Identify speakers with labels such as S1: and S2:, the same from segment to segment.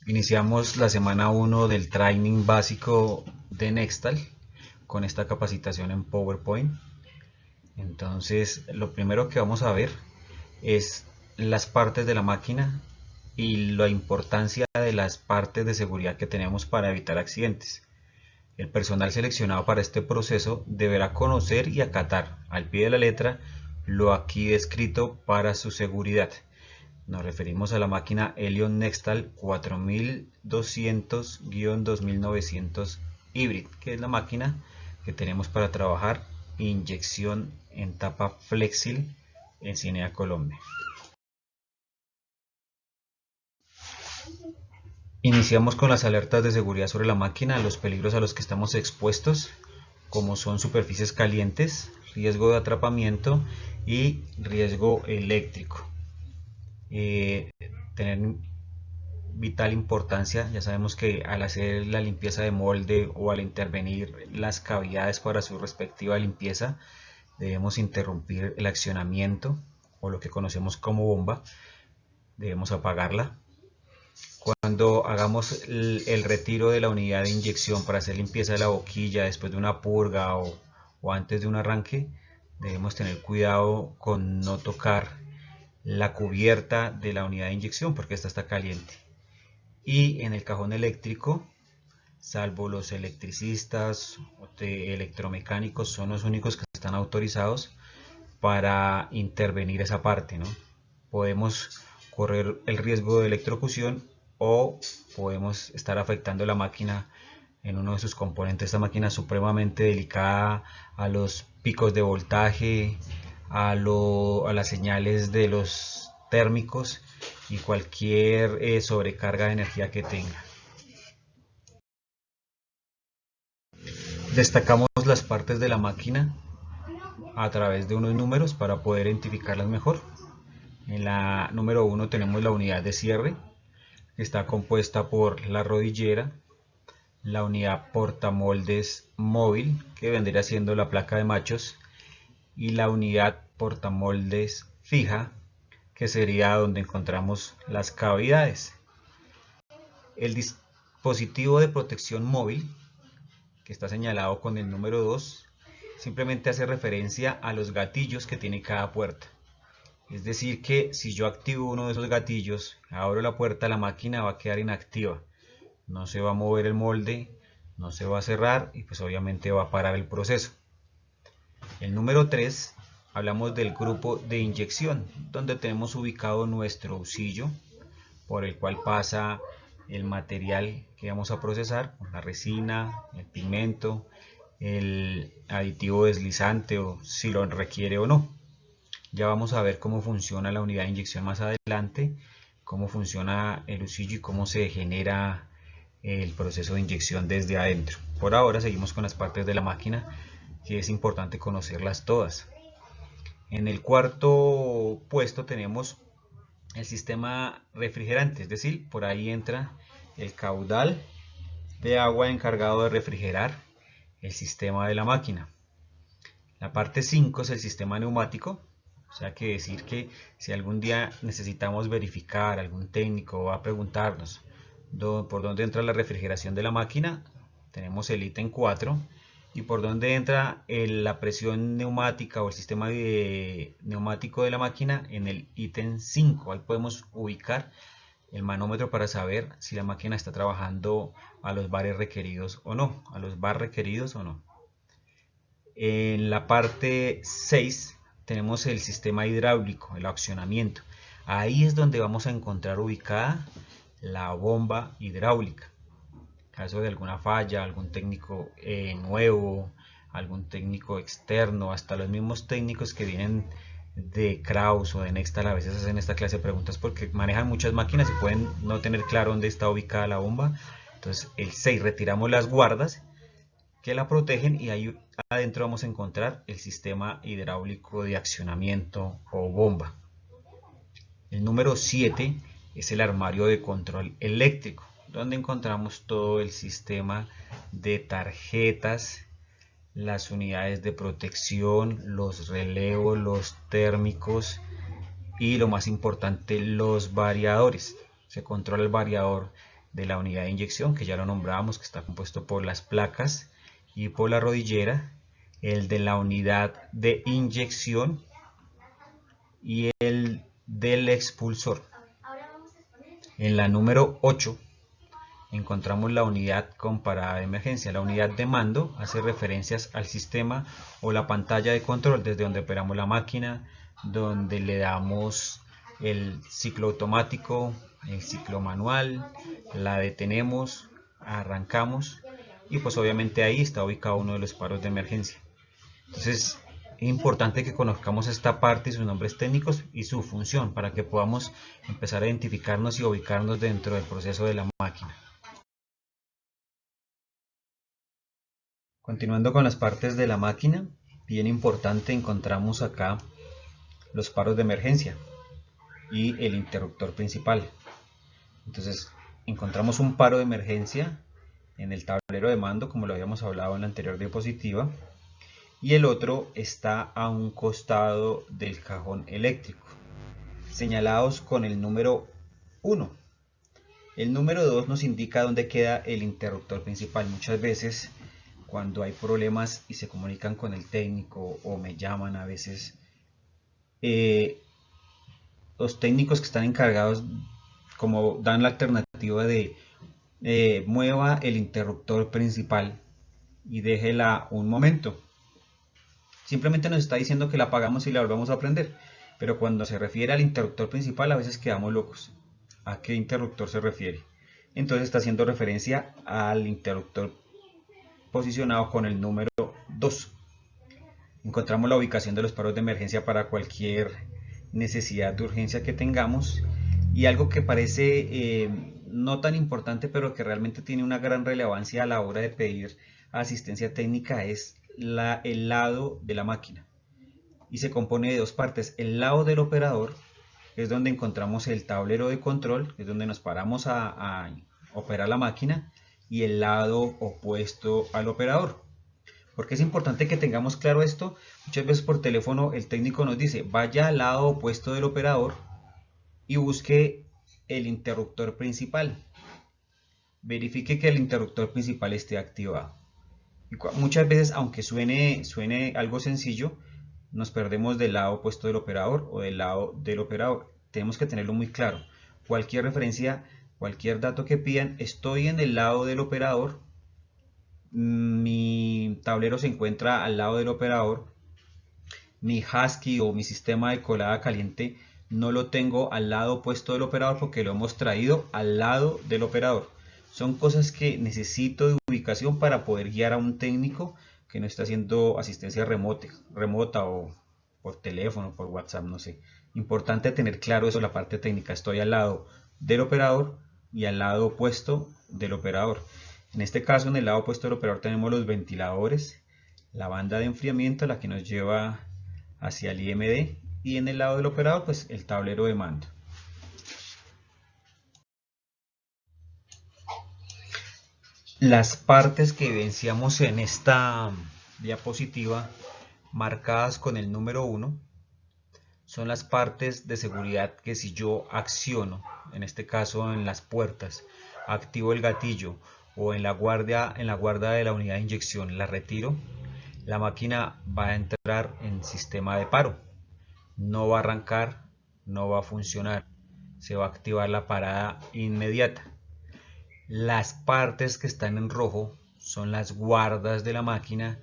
S1: Iniciamos la semana 1 del training básico de Nextal con esta capacitación en PowerPoint. Entonces, lo primero que vamos a ver es las partes de la máquina y la importancia de las partes de seguridad que tenemos para evitar accidentes. El personal seleccionado para este proceso deberá conocer y acatar al pie de la letra lo aquí descrito para su seguridad. Nos referimos a la máquina Helion Nextal 4200-2900 Hybrid, que es la máquina que tenemos para trabajar inyección en tapa Flexil en Cinea Colombia. Iniciamos con las alertas de seguridad sobre la máquina, los peligros a los que estamos expuestos, como son superficies calientes, riesgo de atrapamiento y riesgo eléctrico. Tener vital importancia, ya sabemos que al hacer la limpieza de molde o al intervenir las cavidades para su respectiva limpieza, debemos interrumpir el accionamiento o lo que conocemos como bomba, debemos apagarla. Cuando hagamos el retiro de la unidad de inyección para hacer limpieza de la boquilla después de una purga o antes de un arranque, debemos tener cuidado con no tocar la cubierta de la unidad de inyección porque esta está caliente. Y en el cajón eléctrico, salvo los electricistas o electromecánicos, son los únicos que están autorizados para intervenir esa parte, ¿no? Podemos correr el riesgo de electrocución o podemos estar afectando la máquina en uno de sus componentes. Esta máquina es supremamente delicada a los picos de voltaje, a las señales de los térmicos y cualquier sobrecarga de energía que tenga. Destacamos las partes de la máquina a través de unos números para poder identificarlas mejor. En la número 1 tenemos la unidad de cierre, que está compuesta por la rodillera, la unidad portamoldes móvil, que vendría siendo la placa de machos, y la unidad portamoldes fija, que sería donde encontramos las cavidades. El dispositivo de protección móvil, que está señalado con el número 2, simplemente hace referencia a los gatillos que tiene cada puerta. Es decir que si yo activo uno de esos gatillos, abro la puerta, la máquina va a quedar inactiva. No se va a mover el molde, no se va a cerrar y pues obviamente va a parar el proceso. El número 3, hablamos del grupo de inyección, donde tenemos ubicado nuestro usillo, por el cual pasa el material que vamos a procesar, la resina, el pigmento, el aditivo deslizante o si lo requiere o no. Ya vamos a ver cómo funciona la unidad de inyección más adelante, cómo funciona el usillo y cómo se genera el proceso de inyección desde adentro. Por ahora seguimos con las partes de la máquina, que es importante conocerlas todas. En el cuarto puesto tenemos el sistema refrigerante, es decir, por ahí entra el caudal de agua encargado de refrigerar el sistema de la máquina. La parte 5 es el sistema neumático, o sea que decir que si algún día necesitamos verificar, algún técnico va a preguntarnos por dónde entra la refrigeración de la máquina, tenemos el ítem 4 y por dónde entra la presión neumática o el sistema neumático de la máquina en el ítem 5. Ahí podemos ubicar el manómetro para saber si la máquina está trabajando a los bares requeridos o no, a los bar requeridos o no. En la parte 6 tenemos el sistema hidráulico, el accionamiento. Ahí es donde vamos a encontrar ubicada la bomba hidráulica. En caso de alguna falla, algún técnico nuevo, algún técnico externo, hasta los mismos técnicos que vienen de Kraus o de Nextal a veces hacen esta clase de preguntas porque manejan muchas máquinas y pueden no tener claro dónde está ubicada la bomba. Entonces el 6 retiramos las guardas que la protegen y ahí adentro vamos a encontrar el sistema hidráulico de accionamiento o bomba. El número 7 es el armario de control eléctrico, donde encontramos todo el sistema de tarjetas, las unidades de protección, los relevos, los térmicos y lo más importante, los variadores. Se controla el variador de la unidad de inyección, que ya lo nombramos, que está compuesto por las placas y por la rodillera, el de la unidad de inyección y el del expulsor. En la número 8 encontramos la unidad con parada de emergencia. La unidad de mando hace referencias al sistema o la pantalla de control desde donde operamos la máquina, donde le damos el ciclo automático, el ciclo manual, la detenemos, arrancamos y pues obviamente ahí está ubicado uno de los paros de emergencia. Entonces es importante que conozcamos esta parte y sus nombres técnicos y su función para que podamos empezar a identificarnos y ubicarnos dentro del proceso de la máquina. Continuando con las partes de la máquina, bien importante, encontramos acá los paros de emergencia y el interruptor principal. Entonces encontramos un paro de emergencia en el tablero de mando, como lo habíamos hablado en la anterior diapositiva, y el otro está a un costado del cajón eléctrico, señalados con el número 1. El número 2 nos indica dónde queda el interruptor principal. Muchas veces cuando hay problemas y se comunican con el técnico o me llaman a veces, los técnicos que están encargados como dan la alternativa de mueva el interruptor principal y déjela un momento. Simplemente nos está diciendo que la apagamos y la volvamos a prender, pero cuando se refiere al interruptor principal a veces quedamos locos. ¿A qué interruptor se refiere? Entonces está haciendo referencia al interruptor posicionado con el número 2. Encontramos la ubicación de los paros de emergencia para cualquier necesidad de urgencia que tengamos, y algo que parece no tan importante pero que realmente tiene una gran relevancia a la hora de pedir asistencia técnica es el lado de la máquina, y se compone de dos partes. El lado del operador es donde encontramos el tablero de control, es donde nos paramos a operar la máquina, y el lado opuesto al operador. Porque es importante que tengamos claro esto. Muchas veces por teléfono el técnico nos dice vaya al lado opuesto del operador y busque el interruptor principal, verifique que el interruptor principal esté activado. Muchas veces, aunque suene algo sencillo, nos perdemos del lado opuesto del operador o del lado del operador. Tenemos que tenerlo muy claro. Cualquier referencia, cualquier dato que pidan, estoy en el lado del operador, mi tablero se encuentra al lado del operador, mi husky o mi sistema de colada caliente no lo tengo al lado opuesto del operador porque lo hemos traído al lado del operador. Son cosas que necesito de ubicación para poder guiar a un técnico que no está haciendo asistencia remota o por teléfono, por WhatsApp, no sé. Importante tener claro eso, la parte técnica. Estoy al lado del operador y al lado opuesto del operador. En este caso, en el lado opuesto del operador tenemos los ventiladores, la banda de enfriamiento, la que nos lleva hacia el IMD, y en el lado del operador, pues el tablero de mando. Las partes que evidenciamos en esta diapositiva, marcadas con el número 1, son las partes de seguridad que si yo acciono, en este caso en las puertas, activo el gatillo o en la guardia de la unidad de inyección la retiro, la máquina va a entrar en sistema de paro. No va a arrancar, no va a funcionar, se va a activar la parada inmediata. Las partes que están en rojo son las guardas de la máquina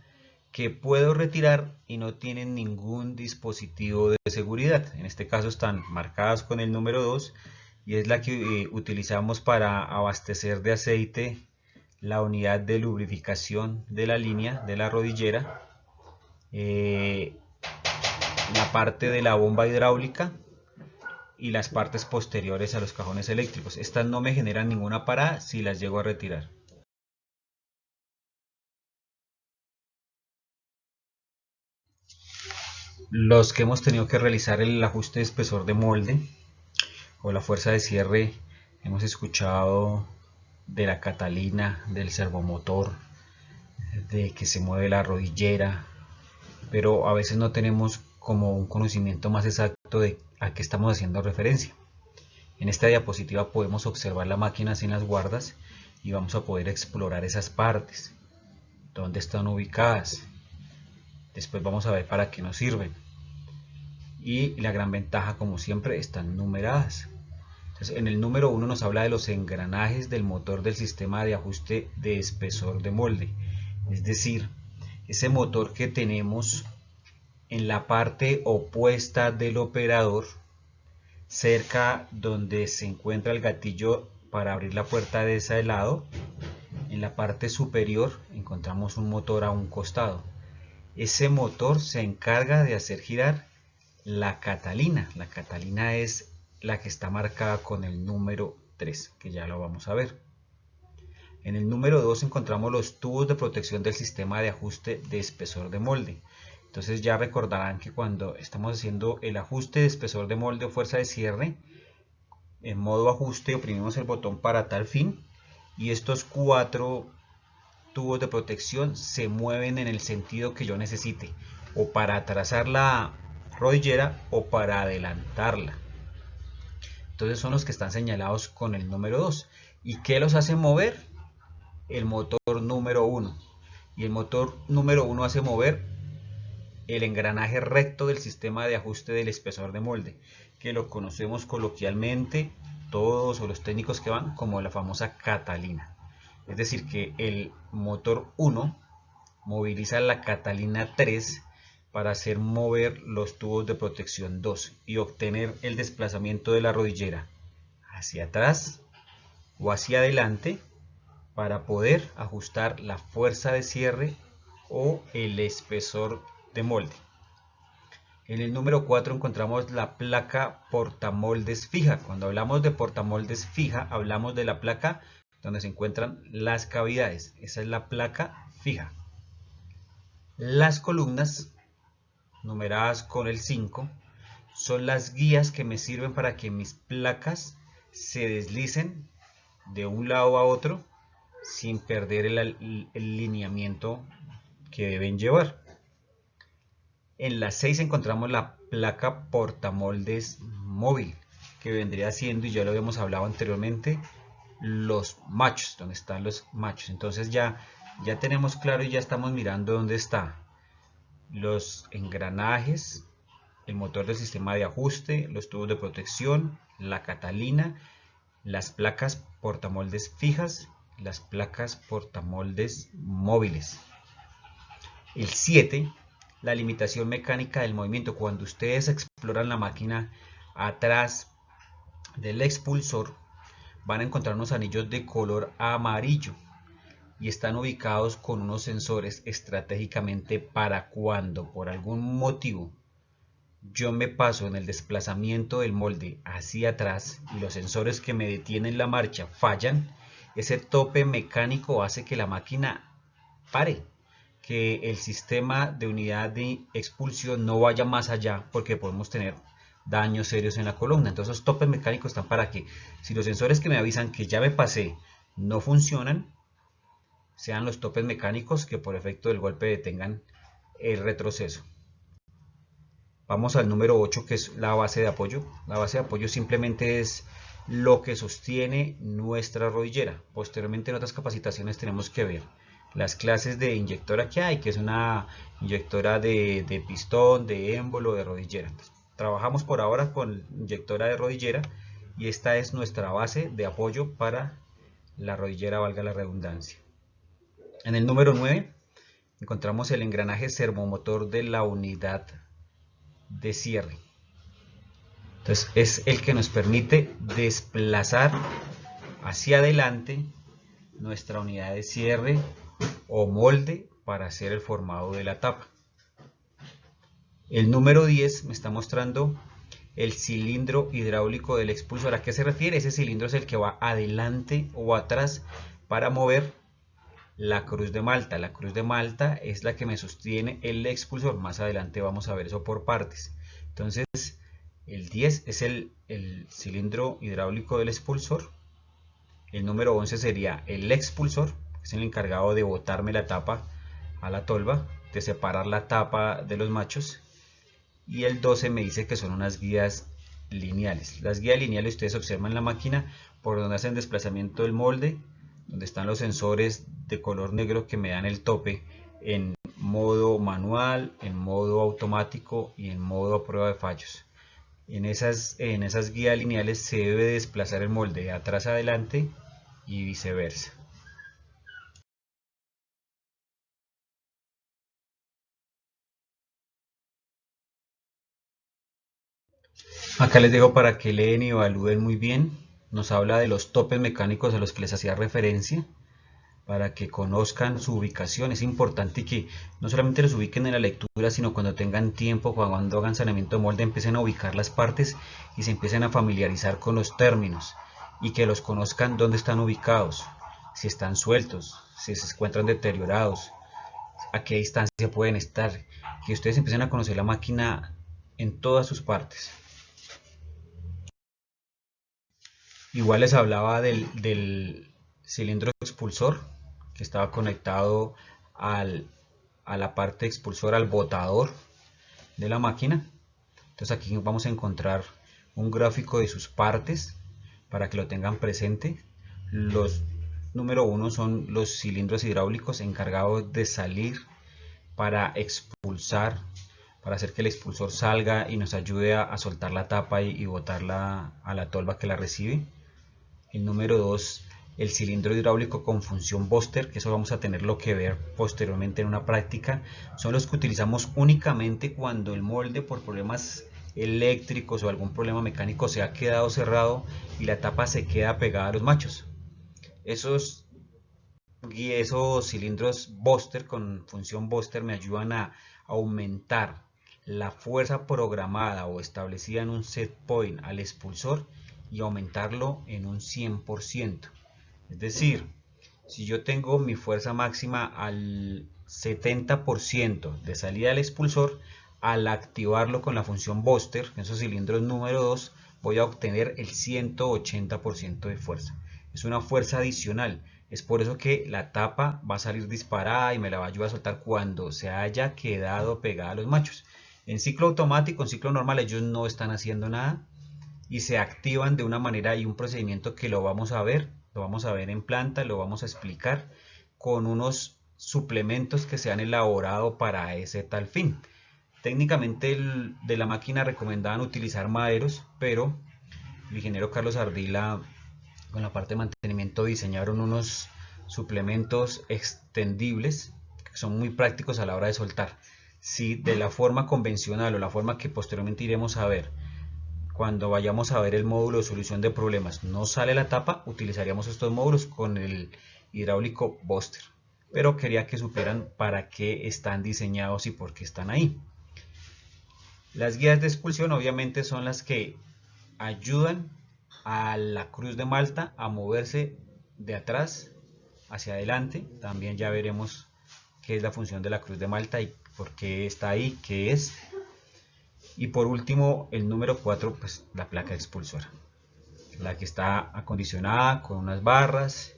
S1: que puedo retirar y no tienen ningún dispositivo de seguridad. En este caso están marcadas con el número 2 y es la que utilizamos para abastecer de aceite la unidad de lubrificación de la línea de la rodillera, la parte de la bomba hidráulica y las partes posteriores a los cajones eléctricos. Estas no me generan ninguna parada si las llego a retirar. Los que hemos tenido que realizar el ajuste de espesor de molde o la fuerza de cierre, hemos escuchado de la catalina, del servomotor, de que se mueve la rodillera, pero a veces no tenemos como un conocimiento más exacto de a qué estamos haciendo referencia. En esta diapositiva podemos observar la máquina sin las guardas y vamos a poder explorar esas partes, dónde están ubicadas. Después vamos a ver para qué nos sirven. Y la gran ventaja, como siempre, están numeradas. Entonces, en el número 1 nos habla de los engranajes del motor del sistema de ajuste de espesor de molde. Es decir, ese motor que tenemos en la parte opuesta del operador, cerca donde se encuentra el gatillo para abrir la puerta de ese lado. En la parte superior encontramos un motor a un costado. Ese motor se encarga de hacer girar la catalina. La catalina es la que está marcada con el número 3, que ya lo vamos a ver. En el número 2 encontramos los tubos de protección del sistema de ajuste de espesor de molde. Entonces ya recordarán que cuando estamos haciendo el ajuste de espesor de molde o fuerza de cierre, en modo ajuste oprimimos el botón para tal fin y estos 4 tubos de protección se mueven en el sentido que yo necesite, o para atrasar la rodillera o para adelantarla. Entonces son los que están señalados con el número 2. ¿Y qué los hace mover? El motor número 1. Y el motor número 1 hace mover el engranaje recto del sistema de ajuste del espesor de molde, que lo conocemos coloquialmente todos o los técnicos que van como la famosa catalina. Es decir, que el motor 1 moviliza la catalina 3 para hacer mover los tubos de protección 2 y obtener el desplazamiento de la rodillera hacia atrás o hacia adelante para poder ajustar la fuerza de cierre o el espesor de molde. En el número 4 encontramos la placa portamoldes fija. Cuando hablamos de portamoldes fija, hablamos de la placa donde se encuentran las cavidades. Esa es la placa fija. Las columnas, numeradas con el 5, son las guías que me sirven para que mis placas se deslicen de un lado a otro sin perder el lineamiento que deben llevar. En la 6 encontramos la placa portamoldes móvil, que vendría siendo, y ya lo habíamos hablado anteriormente, los machos, donde están los machos. Entonces ya tenemos claro y ya estamos mirando dónde están los engranajes, el motor del sistema de ajuste, los tubos de protección, la catalina, las placas portamoldes fijas, las placas portamoldes móviles. El 7, la limitación mecánica del movimiento. Cuando ustedes exploran la máquina atrás del expulsor, van a encontrar unos anillos de color amarillo y están ubicados con unos sensores estratégicamente para cuando por algún motivo yo me paso en el desplazamiento del molde hacia atrás y los sensores que me detienen la marcha fallan, ese tope mecánico hace que la máquina pare, que el sistema de unidad de expulsión no vaya más allá, porque podemos tener daños serios en la columna. Entonces los topes mecánicos están para que, si los sensores que me avisan que ya me pasé no funcionan, sean los topes mecánicos que por efecto del golpe detengan el retroceso. Vamos al número 8, que es la base de apoyo. La base de apoyo simplemente es lo que sostiene nuestra rodillera. Posteriormente en otras capacitaciones tenemos que ver las clases de inyectora que hay, que es una inyectora de pistón, de émbolo, de rodillera. Entonces, trabajamos por ahora con inyectora de rodillera y esta es nuestra base de apoyo para la rodillera, valga la redundancia. En el número 9 encontramos el engranaje servomotor de la unidad de cierre. Entonces es el que nos permite desplazar hacia adelante nuestra unidad de cierre o molde para hacer el formado de la tapa. El número 10 me está mostrando el cilindro hidráulico del expulsor. ¿A qué se refiere? Ese cilindro es el que va adelante o atrás para mover la cruz de Malta. La cruz de Malta es la que me sostiene el expulsor. Más adelante vamos a ver eso por partes. Entonces el 10 es el cilindro hidráulico del expulsor. El número 11 sería el expulsor, que es el encargado de botarme la tapa a la tolva, de separar la tapa de los machos. Y el 12 me dice que son unas guías lineales. Las guías lineales ustedes observan la máquina por donde hacen desplazamiento del molde, donde están los sensores de color negro que me dan el tope en modo manual, en modo automático y en modo a prueba de fallos. En esas guías lineales se debe desplazar el molde de atrás a adelante y viceversa. Acá les dejo para que leen y evalúen muy bien. Nos habla de los topes mecánicos a los que les hacía referencia, para que conozcan su ubicación. Es importante que no solamente los ubiquen en la lectura, sino cuando tengan tiempo, cuando hagan saneamiento de molde, empiecen a ubicar las partes y se empiecen a familiarizar con los términos y que los conozcan dónde están ubicados, si están sueltos, si se encuentran deteriorados, a qué distancia pueden estar, que ustedes empiecen a conocer la máquina en todas sus partes. Igual les hablaba del cilindro expulsor que estaba conectado a la parte expulsora, al botador de la máquina. Entonces aquí vamos a encontrar un gráfico de sus partes para que lo tengan presente. Los número 1 son los cilindros hidráulicos encargados de salir para expulsar, para hacer que el expulsor salga y nos ayude a soltar la tapa y botarla a la tolva que la recibe. El número 2, el cilindro hidráulico con función booster, que eso vamos a tenerlo que ver posteriormente en una práctica. Son los que utilizamos únicamente cuando el molde por problemas eléctricos o algún problema mecánico se ha quedado cerrado y la tapa se queda pegada a los machos. Esos cilindros booster con función booster me ayudan a aumentar la fuerza programada o establecida en un set point al expulsor y aumentarlo en un 100%. Es decir, si yo tengo mi fuerza máxima al 70% de salida del expulsor, al activarlo con la función booster, en esos cilindros número 2, voy a obtener el 180% de fuerza. Es una fuerza adicional. Es por eso que la tapa va a salir disparada y me la va a ayudar a soltar cuando se haya quedado pegada a los machos. En ciclo automático, en ciclo normal, ellos no están haciendo nada y se activan de una manera y un procedimiento que lo vamos a ver en planta, lo vamos a explicar con unos suplementos que se han elaborado para ese tal fin. Técnicamente de la máquina recomendaban utilizar maderos, pero el ingeniero Carlos Ardila con la parte de mantenimiento diseñaron unos suplementos extendibles que son muy prácticos a la hora de soltar. Si de la forma convencional o la forma que posteriormente iremos a ver, cuando vayamos a ver el módulo de solución de problemas, no sale la tapa, utilizaríamos estos módulos con el hidráulico booster. Pero quería que supieran para qué están diseñados y por qué están ahí. Las guías de expulsión obviamente son las que ayudan a la cruz de Malta a moverse de atrás hacia adelante. También ya veremos qué es la función de la cruz de Malta y por qué está ahí, qué es. Y por último, el número 4, pues la placa expulsora, la que está acondicionada con unas barras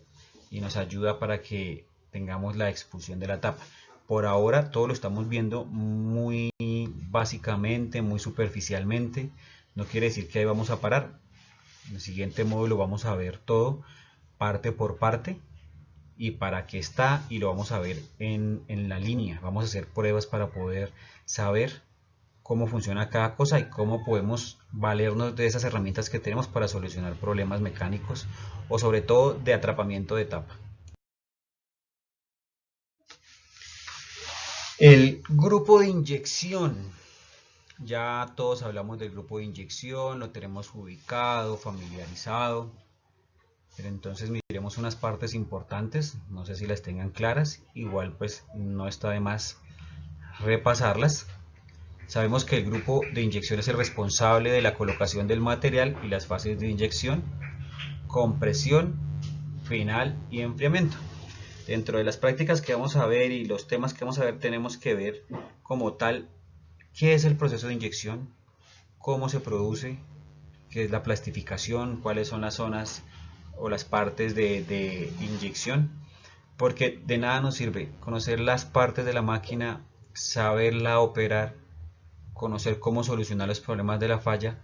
S1: y nos ayuda para que tengamos la expulsión de la tapa. Por ahora todo lo estamos viendo muy básicamente, muy superficialmente. No quiere decir que ahí vamos a parar. En el siguiente módulo vamos a ver todo parte por parte y para qué está, y lo vamos a ver en la línea. Vamos a hacer pruebas para poder saber cómo funciona cada cosa y cómo podemos valernos de esas herramientas que tenemos para solucionar problemas mecánicos o sobre todo de atrapamiento de tapa. El grupo de inyección. Ya todos hablamos del grupo de inyección, lo tenemos ubicado, familiarizado. Pero entonces miremos unas partes importantes, no sé si las tengan claras, igual pues no está de más repasarlas. Sabemos que el grupo de inyección es el responsable de la colocación del material y las fases de inyección, compresión, final y enfriamiento. Dentro de las prácticas que vamos a ver y los temas que vamos a ver, tenemos que ver como tal qué es el proceso de inyección, cómo se produce, qué es la plastificación, cuáles son las zonas o las partes de inyección, porque de nada nos sirve conocer las partes de la máquina, saberla operar, conocer cómo solucionar los problemas de la falla,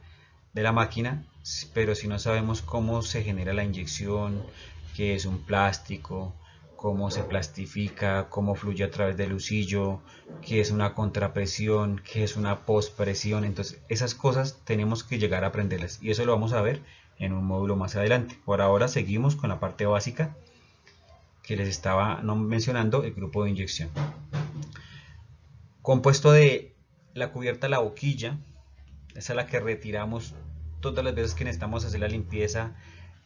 S1: de la máquina, pero si no sabemos cómo se genera la inyección, qué es un plástico, cómo se plastifica, cómo fluye a través del husillo, qué es una contrapresión, qué es una postpresión. Entonces esas cosas tenemos que llegar a aprenderlas y eso lo vamos a ver en un módulo más adelante. Por ahora seguimos con la parte básica que les estaba mencionando, el grupo de inyección. Compuesto de la cubierta, la boquilla, esa es la que retiramos todas las veces que necesitamos hacer la limpieza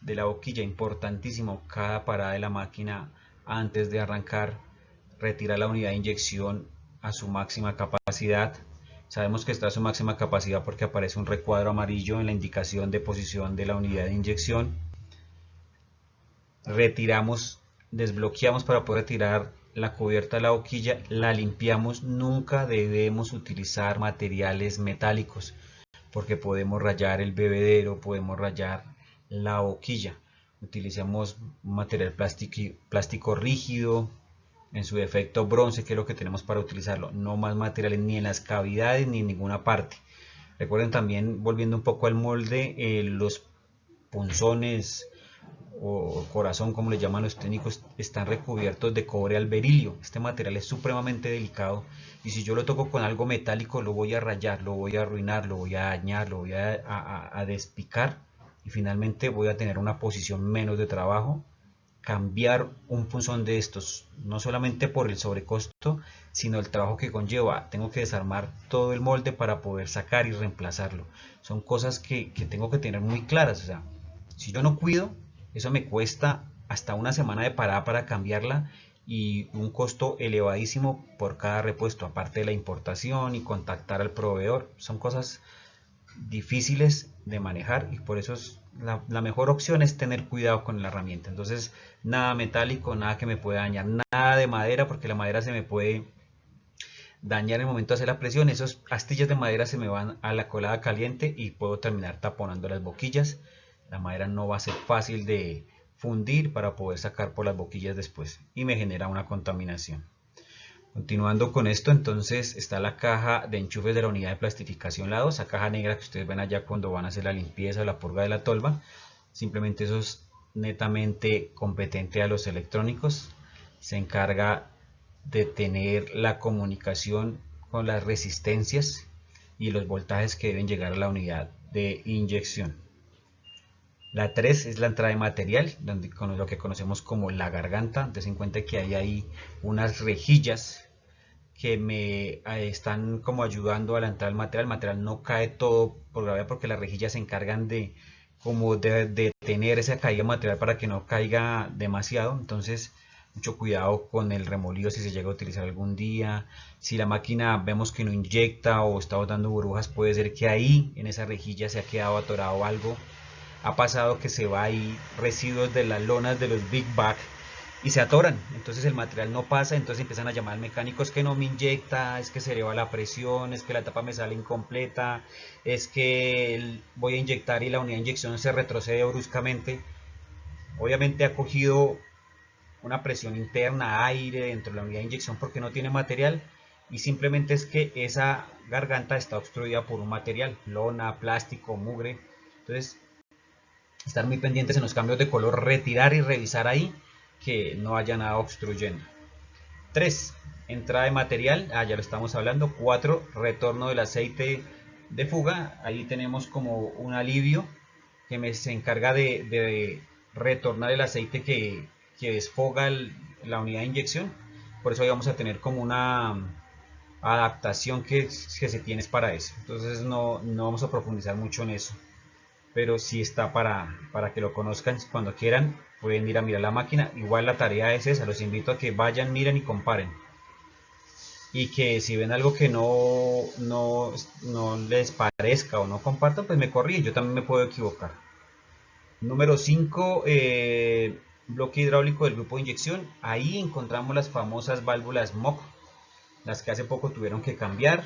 S1: de la boquilla. Importantísimo, cada parada de la máquina antes de arrancar, retira la unidad de inyección a su máxima capacidad. Sabemos que está a su máxima capacidad porque aparece un recuadro amarillo en la indicación de posición de la unidad de inyección. Retiramos, desbloqueamos para poder retirar la cubierta de la boquilla, la limpiamos. Nunca debemos utilizar materiales metálicos porque podemos rayar el bebedero, podemos rayar la boquilla. Utilicemos material plástico rígido, en su defecto bronce, que es lo que tenemos para utilizarlo. No más materiales ni en las cavidades ni en ninguna parte. Recuerden también, volviendo un poco al molde, los punzones o corazón, como le llaman los técnicos, están recubiertos de cobre al berilio. Este material es supremamente delicado y si yo lo toco con algo metálico lo voy a rayar, lo voy a arruinar, lo voy a dañar, lo voy a despicar y finalmente voy a tener una posición menos de trabajo. Cambiar un punzón de estos, no solamente por el sobrecosto, sino el trabajo que conlleva. Tengo que desarmar todo el molde para poder sacar y reemplazarlo. Son cosas que tengo que tener muy claras. O sea, si yo no cuido, eso me cuesta hasta una semana de parada para cambiarla y un costo elevadísimo por cada repuesto, aparte de la importación y contactar al proveedor. Son cosas difíciles de manejar y por eso es la mejor opción es tener cuidado con la herramienta. Entonces, nada metálico, nada que me pueda dañar, nada de madera, porque la madera se me puede dañar en el momento de hacer la presión. Esas astillas de madera se me van a la colada caliente y puedo terminar taponando las boquillas. La madera no va a ser fácil de fundir para poder sacar por las boquillas después y me genera una contaminación. Continuando con esto, entonces está la caja de enchufes de la unidad de plastificación lado, esa caja negra que ustedes ven allá cuando van a hacer la limpieza o la purga de la tolva. Simplemente eso es netamente competente a los electrónicos. Se encarga de tener la comunicación con las resistencias y los voltajes que deben llegar a la unidad de inyección. La 3 es la entrada de material, con lo que conocemos como la garganta. Entonces en cuenta que hay ahí unas rejillas que me están como ayudando a la entrada del material. El material no cae todo por gravedad porque las rejillas se encargan de como de tener esa caída de material para que no caiga demasiado. Entonces mucho cuidado con el remolido si se llega a utilizar algún día. Si la máquina vemos que no inyecta o está botando burbujas, puede ser que ahí en esa rejilla se ha quedado atorado algo. Ha pasado que se va ahí residuos de las lonas de los Big Bag y se atoran, entonces el material no pasa, entonces empiezan a llamar al mecánico, es que no me inyecta, es que se eleva la presión, es que la tapa me sale incompleta, es que voy a inyectar y la unidad de inyección se retrocede bruscamente. Obviamente ha cogido una presión interna, aire dentro de la unidad de inyección porque no tiene material y simplemente es que esa garganta está obstruida por un material, lona, plástico, mugre. Entonces estar muy pendientes en los cambios de color, retirar y revisar ahí que no haya nada obstruyendo. 3. Entrada de material, ya lo estamos hablando. 4. Retorno del aceite de fuga, ahí tenemos como un alivio que se encarga de retornar el aceite que desfoga la unidad de inyección. Por eso ahí vamos a tener como una adaptación que se tiene para eso. Entonces no vamos a profundizar mucho en eso, pero sí está para que lo conozcan. Cuando quieran pueden ir a mirar la máquina. Igual la tarea es esa, los invito a que vayan, miren y comparen. Y que si ven algo que no les parezca o no compartan, pues me corrigen, yo también me puedo equivocar. Número 5, bloque hidráulico del grupo de inyección. Ahí encontramos las famosas válvulas MOC, las que hace poco tuvieron que cambiar,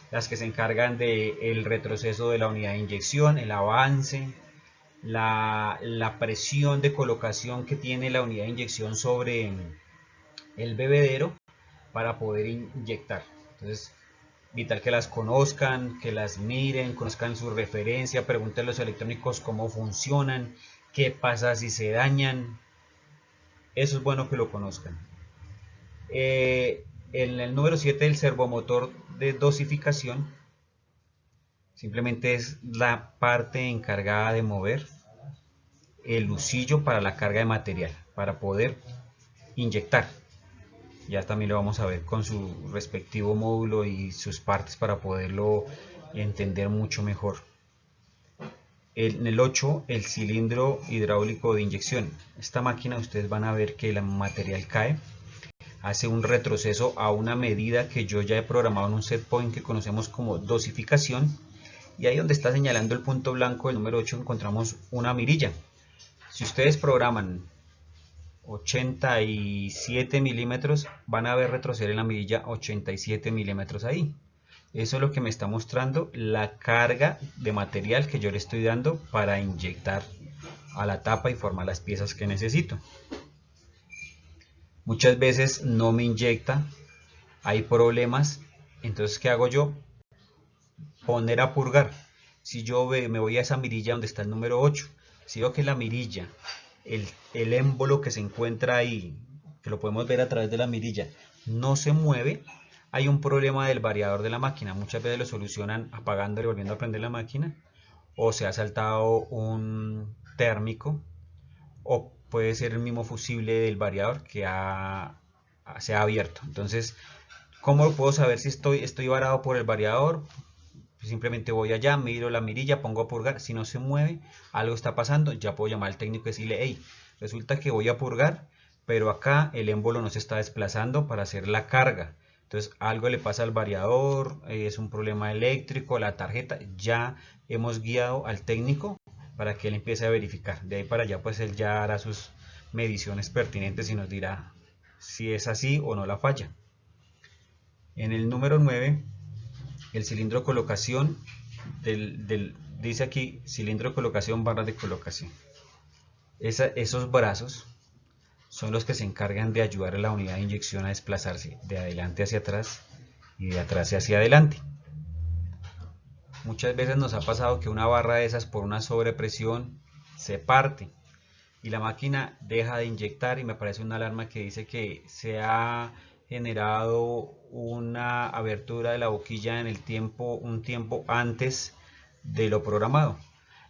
S1: las que se encargan del retroceso de la unidad de inyección, el avance, la presión de colocación que tiene la unidad de inyección sobre el bebedero para poder inyectar. Entonces vital que las conozcan, que las miren, conozcan su referencia, pregunten a los electrónicos cómo funcionan, qué pasa si se dañan. Eso es bueno que lo conozcan. En el número 7, el servomotor de dosificación, simplemente es la parte encargada de mover el lucillo para la carga de material, para poder inyectar. Ya también lo vamos a ver con su respectivo módulo y sus partes para poderlo entender mucho mejor. En el 8, el cilindro hidráulico de inyección. Esta máquina ustedes van a ver que el material cae, hace un retroceso a una medida que yo ya he programado en un set point que conocemos como dosificación, y ahí donde está señalando el punto blanco del número 8 encontramos una mirilla. Si ustedes programan 87 milímetros, van a ver retroceder en la mirilla 87 milímetros ahí. Eso es lo que me está mostrando la carga de material que yo le estoy dando para inyectar a la tapa y formar las piezas que necesito. Muchas veces no me inyecta, hay problemas, entonces ¿qué hago yo? Poner a purgar. Si yo me voy a esa mirilla donde está el número 8, si veo que la mirilla, el émbolo que se encuentra ahí, que lo podemos ver a través de la mirilla, no se mueve, hay un problema del variador de la máquina. Muchas veces lo solucionan apagando y volviendo a prender la máquina, o se ha saltado un térmico, o puede ser el mismo fusible del variador que se ha abierto. Entonces, ¿cómo puedo saber si estoy varado por el variador? Simplemente voy allá, miro la mirilla, pongo a purgar. Si no se mueve, algo está pasando, ya puedo llamar al técnico y decirle: hey, resulta que voy a purgar, pero acá el émbolo no se está desplazando para hacer la carga. Entonces algo le pasa al variador, es un problema eléctrico, la tarjeta. Ya hemos guiado al técnico para que él empiece a verificar. De ahí para allá pues él ya hará sus mediciones pertinentes y nos dirá si es así o no la falla. En el número 9, el cilindro de colocación, dice aquí cilindro de colocación, barras de colocación. Esos brazos son los que se encargan de ayudar a la unidad de inyección a desplazarse de adelante hacia atrás y de atrás hacia adelante. Muchas veces nos ha pasado que una barra de esas, por una sobrepresión, se parte y la máquina deja de inyectar, y me aparece una alarma que dice que se ha generado una abertura de la boquilla en un tiempo antes de lo programado,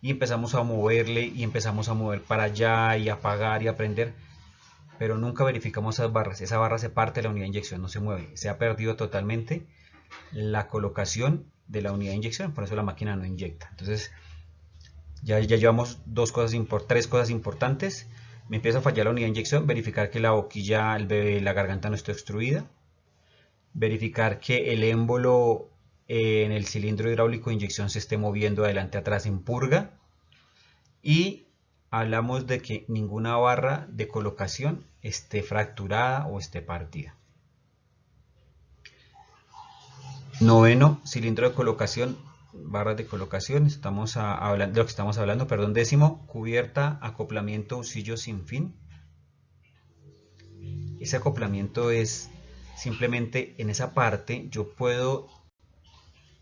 S1: y empezamos a moverle y empezamos a mover para allá y apagar y a prender, pero nunca verificamos esas barras. Esa barra se parte de la unidad de inyección, no se mueve, se ha perdido totalmente la colocación de la unidad de inyección, por eso la máquina no inyecta. Entonces ya llevamos tres cosas importantes. Me empieza a fallar la unidad de inyección, verificar que la boquilla, la garganta no esté obstruida, verificar que el émbolo en el cilindro hidráulico de inyección se esté moviendo adelante atrás en purga, y hablamos de que ninguna barra de colocación esté fracturada o esté partida. Noveno, cilindro de colocación, barras de colocación, estamos hablando de lo que estamos hablando, perdón. Décimo, cubierta, acoplamiento, usillo sin fin. Ese acoplamiento es simplemente en esa parte yo puedo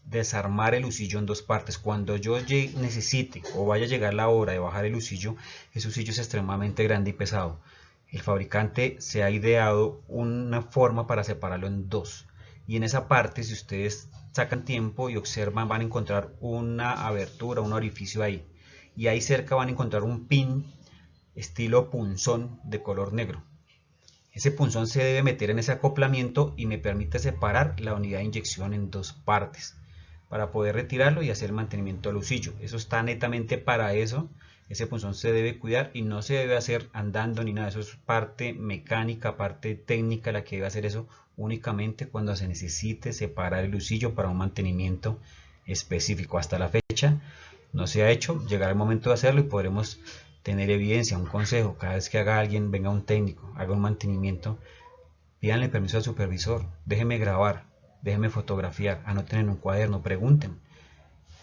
S1: desarmar el usillo en dos partes. Cuando yo necesite o vaya a llegar la hora de bajar el usillo, ese usillo es extremadamente grande y pesado. El fabricante se ha ideado una forma para separarlo en dos, y en esa parte, si ustedes sacan tiempo y observan, van a encontrar una abertura, un orificio ahí, y ahí cerca van a encontrar un pin estilo punzón de color negro. Ese punzón se debe meter en ese acoplamiento y me permite separar la unidad de inyección en dos partes para poder retirarlo y hacer el mantenimiento del usillo. Eso está netamente para eso. Ese punzón se debe cuidar y no se debe hacer andando ni nada. Eso es parte mecánica, parte técnica la que debe hacer eso, únicamente cuando se necesite separar el usillo para un mantenimiento específico. Hasta la fecha no se ha hecho, llegará el momento de hacerlo y podremos tener evidencia. Un consejo: cada vez que venga un técnico, haga un mantenimiento, pídanle permiso al supervisor, déjeme grabar, déjeme fotografiar, anoten en un cuaderno, pregunten.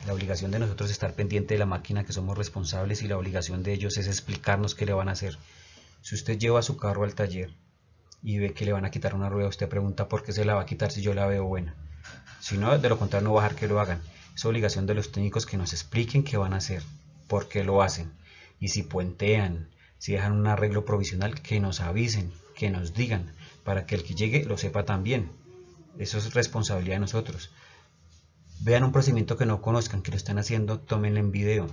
S1: La obligación de nosotros es estar pendiente de la máquina, que somos responsables, y la obligación de ellos es explicarnos qué le van a hacer. Si usted lleva su carro al taller y ve que le van a quitar una rueda, usted pregunta por qué se la va a quitar si yo la veo buena. Si no, de lo contrario no va a dejar que lo hagan. Es obligación de los técnicos que nos expliquen qué van a hacer, por qué lo hacen. Y si puentean, si dejan un arreglo provisional, que nos avisen, que nos digan, para que el que llegue lo sepa también. Eso es responsabilidad de nosotros. Vean un procedimiento que no conozcan, que lo están haciendo, tómenlo en video.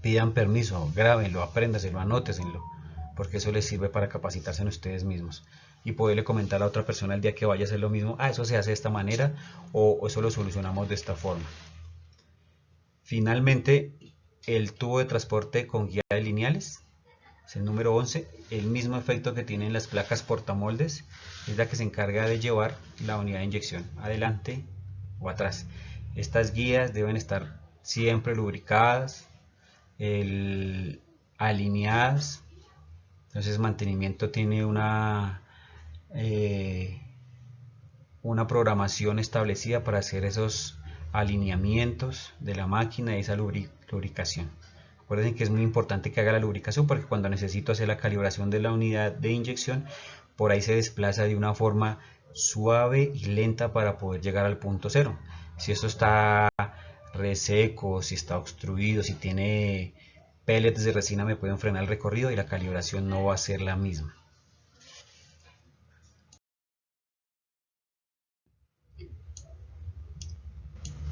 S1: Pidan permiso, grábenlo, apréndaselo, anóteselo, porque eso les sirve para capacitarse en ustedes mismos y poderle comentar a otra persona el día que vaya a hacer lo mismo, eso se hace de esta manera o eso lo solucionamos de esta forma. Finalmente, el tubo de transporte con guía de lineales es el número 11, el mismo efecto que tienen las placas portamoldes, es la que se encarga de llevar la unidad de inyección adelante o atrás. Estas guías deben estar siempre lubricadas, alineadas. Entonces mantenimiento tiene una programación establecida para hacer esos alineamientos de la máquina y esa lubricación. Recuerden que es muy importante que haga la lubricación porque cuando necesito hacer la calibración de la unidad de inyección, por ahí se desplaza de una forma suave y lenta para poder llegar al punto cero. Si esto está reseco, si está obstruido, si tiene pellets de resina, me pueden frenar el recorrido y la calibración no va a ser la misma.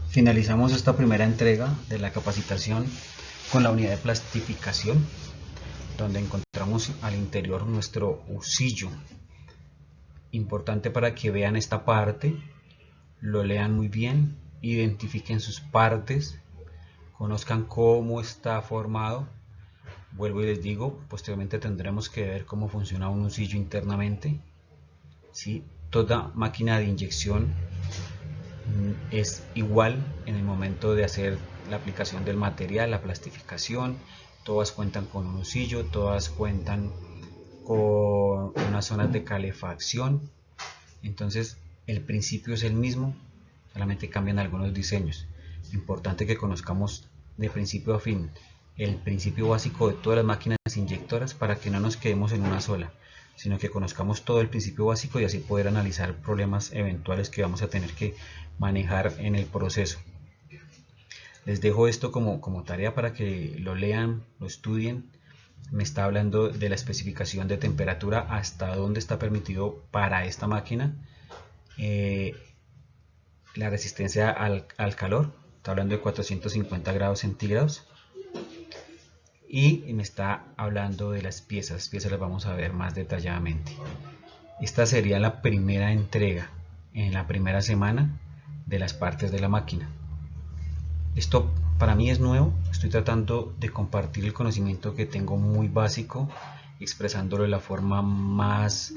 S1: Finalizamos esta primera entrega de la capacitación con la unidad de plastificación, donde encontramos al interior nuestro husillo. Importante para que vean esta parte, lo lean muy bien, identifiquen sus partes, conozcan cómo está formado. Vuelvo y les digo, posteriormente tendremos que ver cómo funciona un husillo internamente. ¿Sí? Toda máquina de inyección es igual en el momento de hacer la aplicación del material, la plastificación. Todas cuentan con un husillo, todas cuentan con unas zonas de calefacción. Entonces el principio es el mismo, solamente cambian algunos diseños. Importante que conozcamos de principio a fin el principio básico de todas las máquinas inyectoras para que no nos quedemos en una sola, sino que conozcamos todo el principio básico y así poder analizar problemas eventuales que vamos a tener que manejar en el proceso. Les dejo esto como tarea para que lo lean, lo estudien. Me está hablando de la especificación de temperatura, hasta dónde está permitido para esta máquina, la resistencia al calor, está hablando de 450 grados centígrados, y me está hablando de las piezas las vamos a ver más detalladamente. Esta sería la primera entrega en la primera semana de las partes de la máquina. Esto para mí es nuevo, estoy tratando de compartir el conocimiento que tengo muy básico, expresándolo de la forma más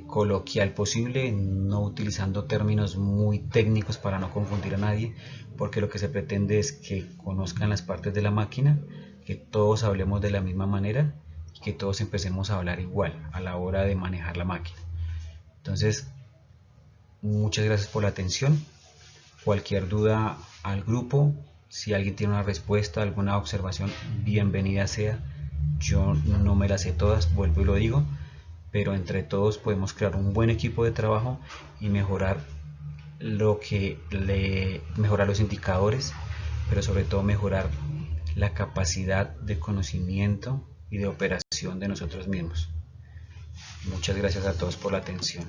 S1: coloquial posible, no utilizando términos muy técnicos para no confundir a nadie, porque lo que se pretende es que conozcan las partes de la máquina, que todos hablemos de la misma manera y que todos empecemos a hablar igual a la hora de manejar la máquina. Entonces, muchas gracias por la atención. Cualquier duda al grupo, si alguien tiene una respuesta, alguna observación, bienvenida sea. Yo no me las sé todas, vuelvo y lo digo, pero entre todos podemos crear un buen equipo de trabajo y mejorar mejorar los indicadores, pero sobre todo mejorar la capacidad de conocimiento y de operación de nosotros mismos. Muchas gracias a todos por la atención.